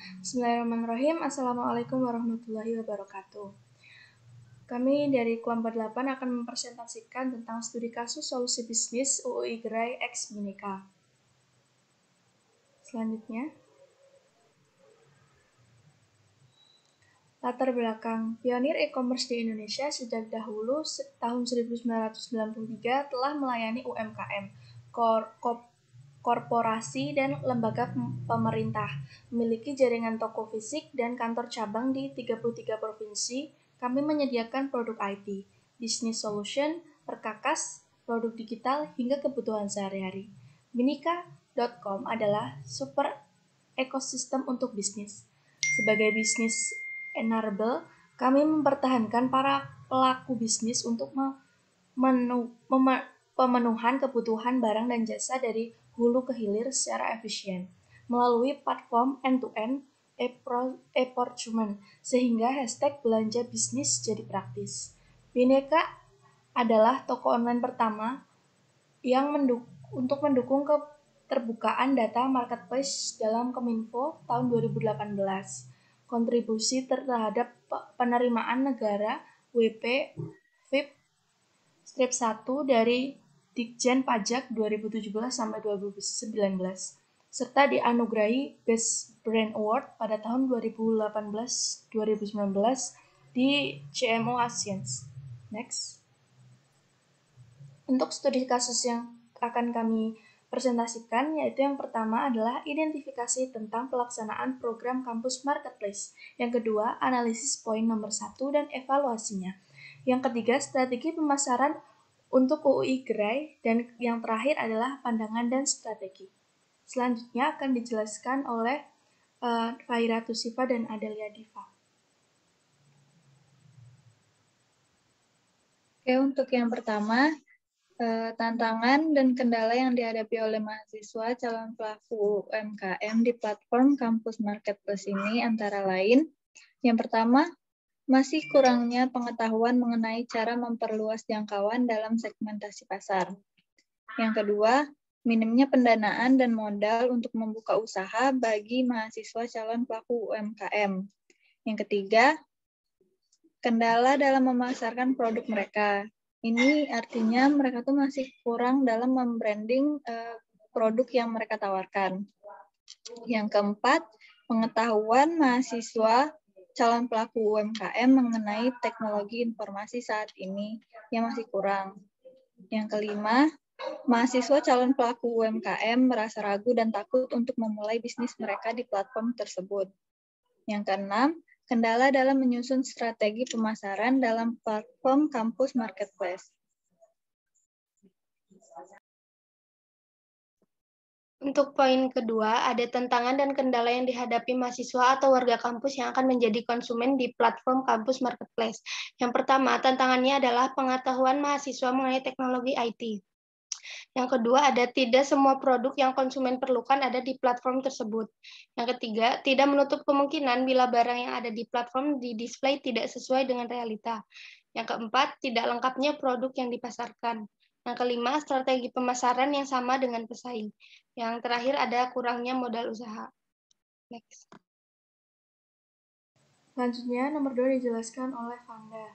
Bismillahirrahmanirrahim. Assalamualaikum warahmatullahi wabarakatuh. Kami dari kelompok 8 akan mempresentasikan tentang studi kasus solusi bisnis UI Gerai X Bhinneka. Selanjutnya, latar belakang pionir e-commerce di Indonesia sejak dahulu tahun 1993 telah melayani UMKM, korporasi dan lembaga pemerintah, memiliki jaringan toko fisik dan kantor cabang di 33 provinsi. Kami menyediakan produk IT, business solution, perkakas, produk digital, hingga kebutuhan sehari-hari. Bhinneka.com adalah super ekosistem untuk bisnis. Sebagai bisnis enable, kami mempertahankan para pelaku bisnis untuk pemenuhan kebutuhan barang dan jasa dari hulu ke hilir secara efisien melalui platform end-to-end e-procurement sehingga hashtag belanja bisnis jadi praktis. Bhinneka adalah toko online pertama yang untuk mendukung keterbukaan data marketplace dalam Kominfo tahun 2018. Kontribusi terhadap penerimaan negara WP VIP Strip 1 dari Ditjen Pajak 2017 sampai 2019 serta dianugerahi Best Brand Award pada tahun 2018-2019 di CMO Asians. Next. Untuk studi kasus yang akan kami presentasikan, yaitu yang pertama adalah identifikasi tentang pelaksanaan program kampus marketplace. Yang kedua, analisis poin nomor 1 dan evaluasinya. Yang ketiga, strategi pemasaran untuk UI Gerai, dan yang terakhir adalah pandangan dan strategi. Selanjutnya akan dijelaskan oleh Faira Tusifa dan Adelia Diva. Oke, untuk yang pertama, tantangan dan kendala yang dihadapi oleh mahasiswa calon pelaku UMKM di platform kampus marketplace ini antara lain, yang pertama, masih kurangnya pengetahuan mengenai cara memperluas jangkauan dalam segmentasi pasar. Yang kedua, minimnya pendanaan dan modal untuk membuka usaha bagi mahasiswa calon pelaku UMKM. Yang ketiga, kendala dalam memasarkan produk mereka. Ini artinya mereka tuh masih kurang dalam membranding produk yang mereka tawarkan. Yang keempat, pengetahuan mahasiswa calon pelaku UMKM mengenai teknologi informasi saat ini yang masih kurang. Yang kelima, mahasiswa calon pelaku UMKM merasa ragu dan takut untuk memulai bisnis mereka di platform tersebut. Yang keenam, kendala dalam menyusun strategi pemasaran dalam platform kampus marketplace. Untuk poin kedua, ada tantangan dan kendala yang dihadapi mahasiswa atau warga kampus yang akan menjadi konsumen di platform kampus marketplace. Yang pertama, tantangannya adalah pengetahuan mahasiswa mengenai teknologi IT. Yang kedua, ada tidak semua produk yang konsumen perlukan ada di platform tersebut. Yang ketiga, tidak menutup kemungkinan bila barang yang ada di platform di display tidak sesuai dengan realita. Yang keempat, tidak lengkapnya produk yang dipasarkan. Yang kelima, strategi pemasaran yang sama dengan pesaing. Yang terakhir, ada kurangnya modal usaha. Next. Selanjutnya, nomor 2 dijelaskan oleh Fangga.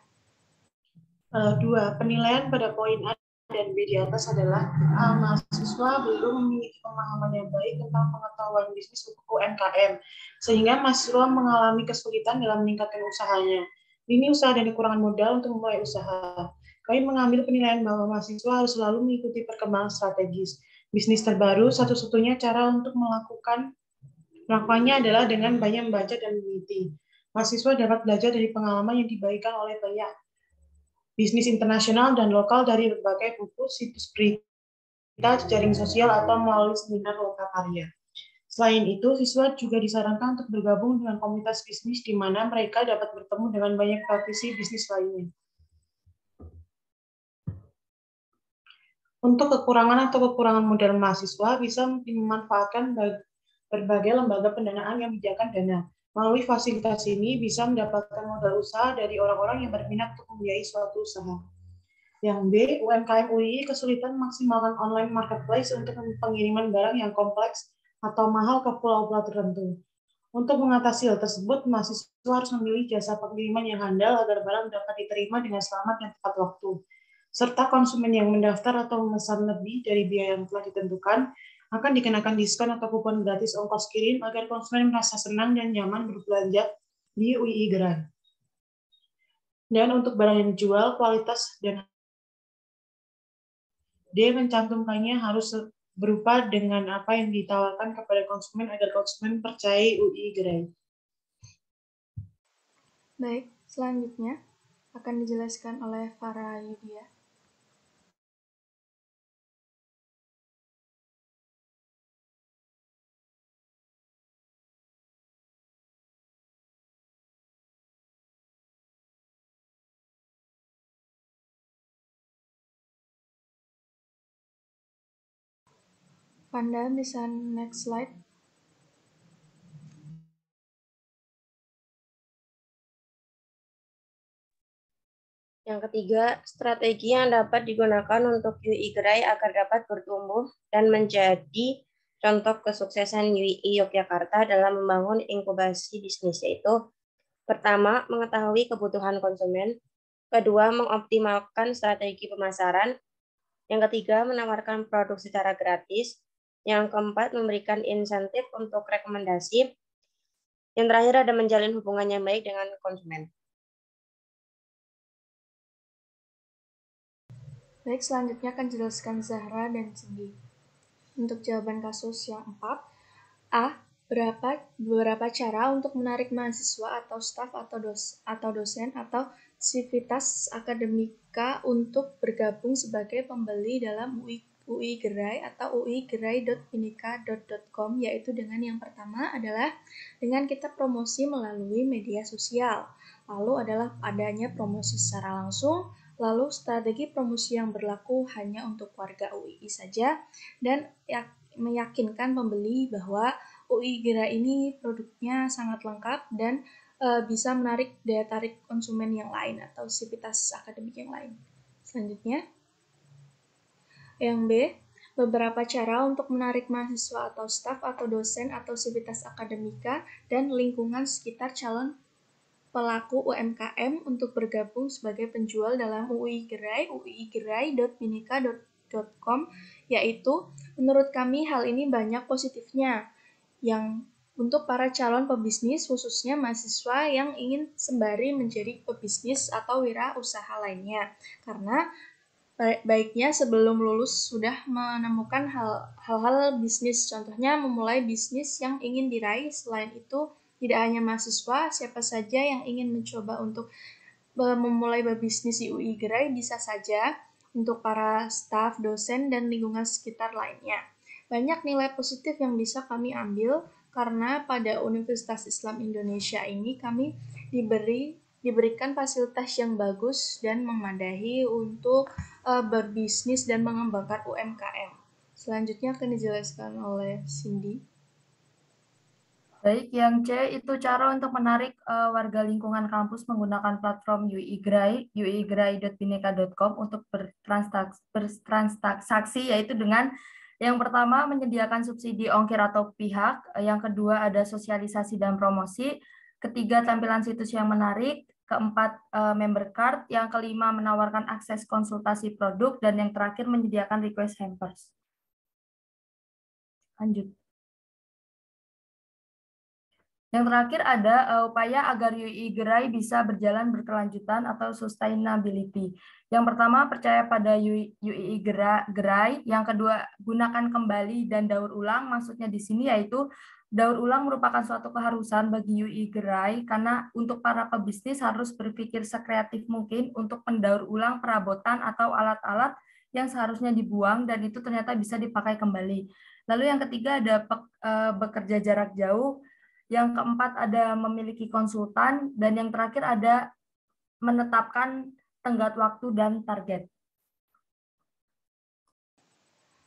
2. Penilaian pada poin A dan B di atas adalah mahasiswa belum memiliki pemahaman yang baik tentang pengetahuan bisnis UMKM, sehingga mahasiswa mengalami kesulitan dalam meningkatkan usahanya. Ini usaha dan kekurangan modal untuk memulai usaha. Kami mengambil penilaian bahwa mahasiswa harus selalu mengikuti perkembangan strategis. Bisnis terbaru, satu-satunya cara untuk melakukannya adalah dengan banyak membaca dan meneliti. Mahasiswa dapat belajar dari pengalaman yang dibagikan oleh banyak bisnis internasional dan lokal dari berbagai buku, situs berita, jaring sosial, atau melalui seminar lokal karya. Selain itu, siswa juga disarankan untuk bergabung dengan komunitas bisnis di mana mereka dapat bertemu dengan banyak praktisi bisnis lainnya. Untuk kekurangan modal mahasiswa bisa dimanfaatkan berbagai lembaga pendanaan yang menyediakan dana. Melalui fasilitas ini bisa mendapatkan modal usaha dari orang-orang yang berminat untuk membiayai suatu usaha. Yang B, UMKM UI kesulitan memaksimalkan online marketplace untuk pengiriman barang yang kompleks atau mahal ke pulau-pulau tertentu. Untuk mengatasi hal tersebut, mahasiswa harus memilih jasa pengiriman yang handal agar barang dapat diterima dengan selamat dan tepat waktu. Serta konsumen yang mendaftar atau memesan lebih dari biaya yang telah ditentukan akan dikenakan diskon atau kupon gratis ongkos kirim agar konsumen merasa senang dan nyaman berbelanja di UI Gerai. Dan untuk barang yang dijual, kualitas dan D mencantumkannya harus berupa dengan apa yang ditawarkan kepada konsumen agar konsumen percayai UI Gerai. Baik, selanjutnya akan dijelaskan oleh Farah Yudia. Panda bisa next slide. Yang ketiga, strategi yang dapat digunakan untuk UI Gerai agar dapat bertumbuh dan menjadi contoh kesuksesan UI Yogyakarta dalam membangun inkubasi bisnis, yaitu pertama, mengetahui kebutuhan konsumen, kedua, mengoptimalkan strategi pemasaran, yang ketiga, menawarkan produk secara gratis, yang keempat, memberikan insentif untuk rekomendasi, yang terakhir ada menjalin hubungan yang baik dengan konsumen. Baik, selanjutnya akan dijelaskan Zahra dan Cindy. Untuk jawaban kasus yang 4, A. Beberapa cara untuk menarik mahasiswa atau staf atau dosen atau sivitas akademika untuk bergabung sebagai pembeli dalam UI Gerai atau uigerai.bhinneka.com, yaitu dengan yang pertama adalah dengan kita promosi melalui media sosial. Lalu adalah adanya promosi secara langsung, lalu strategi promosi yang berlaku hanya untuk warga UI saja, dan meyakinkan pembeli bahwa UI Gerai ini produknya sangat lengkap dan bisa menarik daya tarik konsumen yang lain atau sivitas akademik yang lain. Selanjutnya, yang B, beberapa cara untuk menarik mahasiswa atau staf atau dosen atau sivitas akademika dan lingkungan sekitar calon pelaku UMKM untuk bergabung sebagai penjual dalam UI Gerai, uigerai.bhinneka.com, yaitu menurut kami hal ini banyak positifnya yang untuk para calon pebisnis, khususnya mahasiswa yang ingin sembari menjadi pebisnis atau wirausaha lainnya. Karena baiknya sebelum lulus sudah menemukan hal-hal bisnis, contohnya memulai bisnis yang ingin diraih. Selain itu, tidak hanya mahasiswa, siapa saja yang ingin mencoba untuk memulai berbisnis di UI Gerai bisa saja, untuk para staf, dosen, dan lingkungan sekitar lainnya. Banyak nilai positif yang bisa kami ambil karena pada Universitas Islam Indonesia ini kami diberikan fasilitas yang bagus dan memadai untuk berbisnis dan mengembangkan UMKM. Selanjutnya akan dijelaskan oleh Cindy. Baik, yang C itu cara untuk menarik warga lingkungan kampus menggunakan platform UI Gerai, uigerai.bhinneka.com untuk bertransaksi, yaitu dengan yang pertama menyediakan subsidi ongkir atau pihak, yang kedua ada sosialisasi dan promosi, ketiga tampilan situs yang menarik, keempat member card, yang kelima menawarkan akses konsultasi produk, dan yang terakhir menyediakan request hampers. Lanjut. Yang terakhir ada upaya agar UI Gerai bisa berjalan berkelanjutan atau sustainability. Yang pertama, percaya pada UI Gerai. Yang kedua, gunakan kembali dan daur ulang. Maksudnya di sini yaitu daur ulang merupakan suatu keharusan bagi UI Gerai karena untuk para pebisnis harus berpikir sekreatif mungkin untuk mendaur ulang perabotan atau alat-alat yang seharusnya dibuang dan itu ternyata bisa dipakai kembali. Lalu yang ketiga ada bekerja jarak jauh. Yang keempat ada memiliki konsultan, dan yang terakhir ada menetapkan tenggat waktu dan target.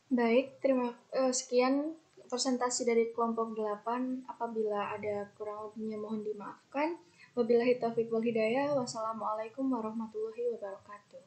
Baik, sekian presentasi dari kelompok 8. Apabila ada kurang lebihnya mohon dimaafkan. Wabillahi taufiq wal hidayah. Wassalamualaikum warahmatullahi wabarakatuh.